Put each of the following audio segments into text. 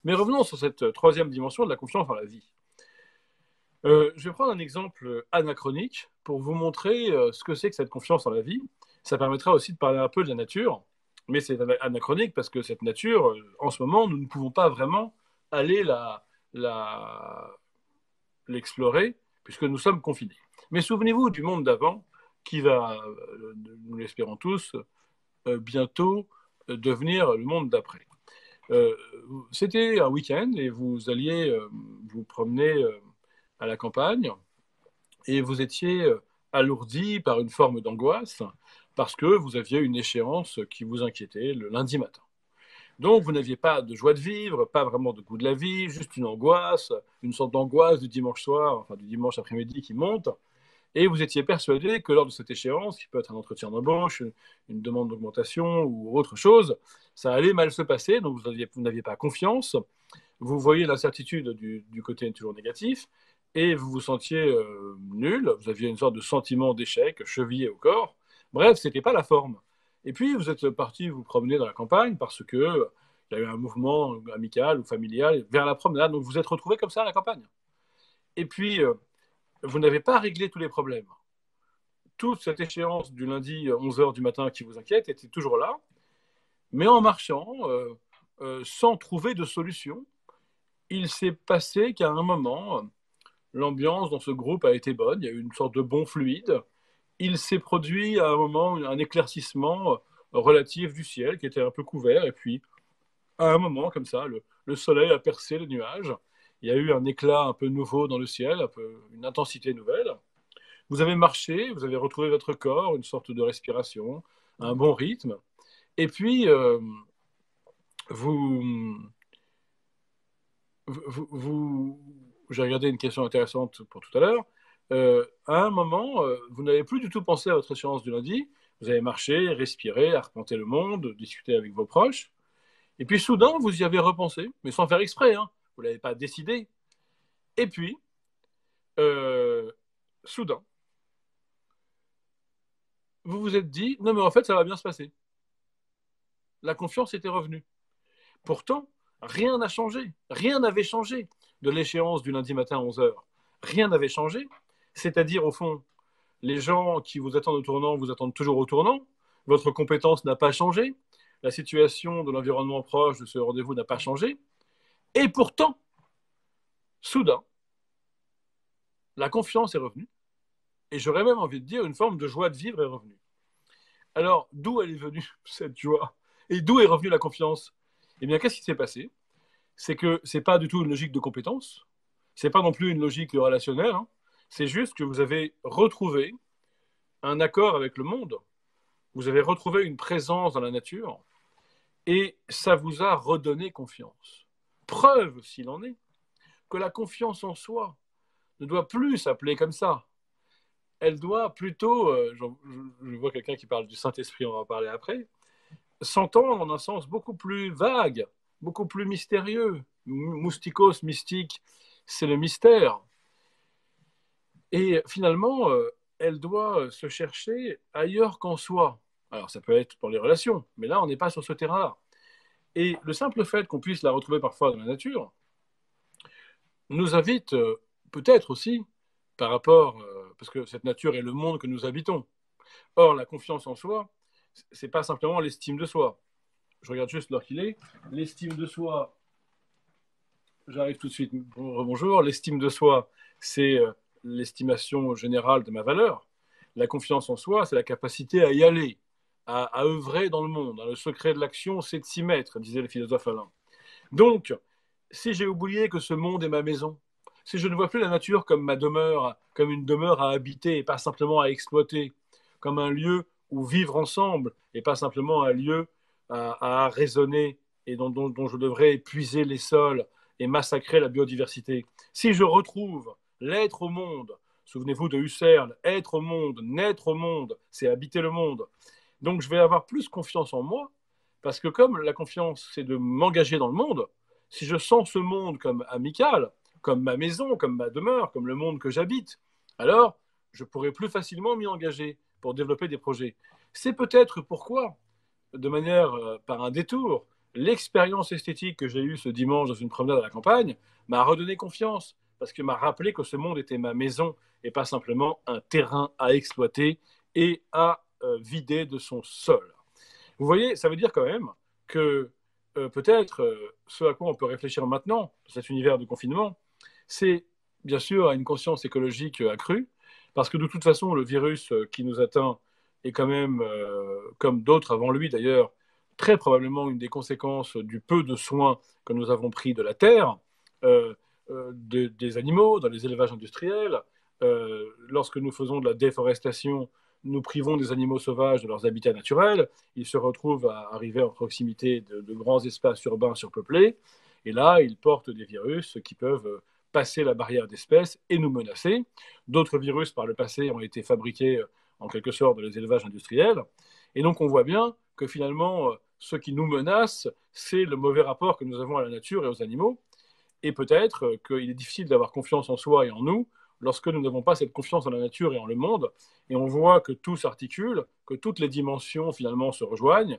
Mais revenons sur cette troisième dimension de la confiance en la vie. Je vais prendre un exemple anachronique pour vous montrer ce que c'est que cette confiance en la vie. Ça permettra aussi de parler un peu de la nature, mais c'est anachronique parce que cette nature, en ce moment, nous ne pouvons pas vraiment aller la- l'explorer puisque nous sommes confinés. Mais souvenez-vous du monde d'avant qui va, nous l'espérons tous, bientôt devenir le monde d'après. Euh, C'était un week-end et vous alliez vous promener à la campagne et vous étiez alourdi par une forme d'angoisse parce que vous aviez une échéance qui vous inquiétait le lundi matin. Donc vous n'aviez pas de joie de vivre, pas vraiment de goût de la vie, juste une angoisse, une sorte d'angoisse du dimanche soir, enfin du dimanche après-midi qui monte. Et vous étiez persuadé que lors de cette échéance, qui peut être un entretien d'embauche, une demande d'augmentation ou autre chose, ça allait mal se passer, donc vous n'aviez pas confiance, vous voyez l'incertitude du côté toujours négatif, et vous vous sentiez nul, vous aviez une sorte de sentiment d'échec chevillé au corps. Bref, c'était pas la forme. Et puis vous êtes parti vous promener dans la campagne parce que il y a eu un mouvement amical ou familial vers la promenade, donc vous êtes retrouvé comme ça à la campagne. Et puis vous n'avez pas réglé tous les problèmes. Toute cette échéance du lundi 11 heures du matin qui vous inquiète était toujours là, mais en marchant, sans trouver de solution, il s'est passé qu'à un moment, l'ambiance dans ce groupe a été bonne, il y a eu une sorte de bon fluide. Il s'est produit à un moment un éclaircissement relatif du ciel qui était un peu couvert, et puis à un moment, comme ça, le soleil a percé le nuage. Il y a eu un éclat un peu nouveau dans le ciel, un peu, une intensité nouvelle. Vous avez marché, vous avez retrouvé votre corps, une sorte de respiration, un bon rythme. Et puis, vous, vous, j'ai regardé une question intéressante pour tout à l'heure. À un moment, vous n'avez plus du tout pensé à votre échéance du lundi. Vous avez marché, respiré, arpenté le monde, discuté avec vos proches. Et puis soudain, vous y avez repensé, mais sans faire exprès. Hein. Vous ne l'avez pas décidé. Et puis, euh, soudain, vous vous êtes dit, non mais en fait, ça va bien se passer. La confiance était revenue. Pourtant, rien n'a changé. Rien n'avait changé de l'échéance du lundi matin à 11 heures. Rien n'avait changé. C'est-à-dire, au fond, les gens qui vous attendent au tournant vous attendent toujours au tournant. Votre compétence n'a pas changé. La situation de l'environnement proche de ce rendez-vous n'a pas changé. Et pourtant, soudain, la confiance est revenue. Et j'aurais même envie de dire une forme de joie de vivre est revenue. Alors, d'où elle est venue, cette joie? Et d'où est revenue la confiance? Eh bien, qu'est-ce qui s'est passé? C'est que ce n'est pas du tout une logique de compétence. Ce n'est pas non plus une logique relationnelle. Hein. C'est juste que vous avez retrouvé un accord avec le monde. Vous avez retrouvé une présence dans la nature et ça vous a redonné confiance. Preuve, s'il en est, que la confiance en soi ne doit plus s'appeler comme ça. Elle doit plutôt, je vois quelqu'un qui parle du Saint-Esprit, on va en parler après, s'entendre en un sens beaucoup plus vague, beaucoup plus mystérieux. Moustikos, mystique, c'est le mystère. Et finalement, elle doit se chercher ailleurs qu'en soi. Alors ça peut être dans les relations, mais là, on n'est pas sur ce terrain-là. Et le simple fait qu'on puisse la retrouver parfois dans la nature nous invite peut-être aussi par rapport, parce que cette nature est le monde que nous habitons. Or, la confiance en soi, c'est pas simplement l'estime de soi. Je regarde juste l'heure qu'il est. L'estime de soi, j'arrive tout de suite, bonjour. L'estime de soi, c'est l'estimation générale de ma valeur. La confiance en soi, c'est la capacité à y aller, à œuvrer dans le monde. Le secret de l'action, c'est de s'y mettre, disait le philosophe Alain. Donc, si j'ai oublié que ce monde est ma maison, si je ne vois plus la nature comme ma demeure, comme une demeure à habiter et pas simplement à exploiter, comme un lieu où vivre ensemble et pas simplement un lieu à raisonner et dont je devrais épuiser les sols et massacrer la biodiversité. Si je retrouve l'être au monde, souvenez-vous de Husserl, être au monde, naître au monde, c'est habiter le monde. Donc je vais avoir plus confiance en moi, parce que comme la confiance, c'est de m'engager dans le monde, si je sens ce monde comme amical, comme ma maison, comme ma demeure, comme le monde que j'habite, alors je pourrai plus facilement m'y engager pour développer des projets. C'est peut-être pourquoi, de manière par un détour, l'expérience esthétique que j'ai eue ce dimanche dans une promenade à la campagne m'a redonné confiance, parce que m'a rappelé que ce monde était ma maison et pas simplement un terrain à exploiter et à vider de son sol. Vous voyez, ça veut dire quand même que peut-être ce à quoi on peut réfléchir maintenant, dans cet univers de confinement, c'est bien sûr à une conscience écologique accrue, parce que de toute façon, le virus qui nous atteint est quand même, comme d'autres avant lui d'ailleurs, très probablement une des conséquences du peu de soins que nous avons pris de la Terre, des animaux, dans les élevages industriels. Lorsque nous faisons de la déforestation, nous privons des animaux sauvages de leurs habitats naturels. Ils se retrouvent à arriver en proximité de grands espaces urbains surpeuplés. Et là, ils portent des virus qui peuvent passer la barrière d'espèces et nous menacer. D'autres virus, par le passé, ont été fabriqués en quelque sorte dans les élevages industriels. Et donc, on voit bien que finalement, ce qui nous menace, c'est le mauvais rapport que nous avons à la nature et aux animaux. Et peut-être qu'il est difficile d'avoir confiance en soi et en nous lorsque nous n'avons pas cette confiance en la nature et en le monde. Et on voit que tout s'articule, que toutes les dimensions finalement se rejoignent.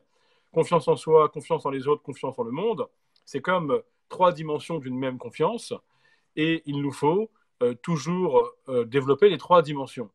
Confiance en soi, confiance en les autres, confiance en le monde. C'est comme trois dimensions d'une même confiance. Et il nous faut toujours développer les trois dimensions.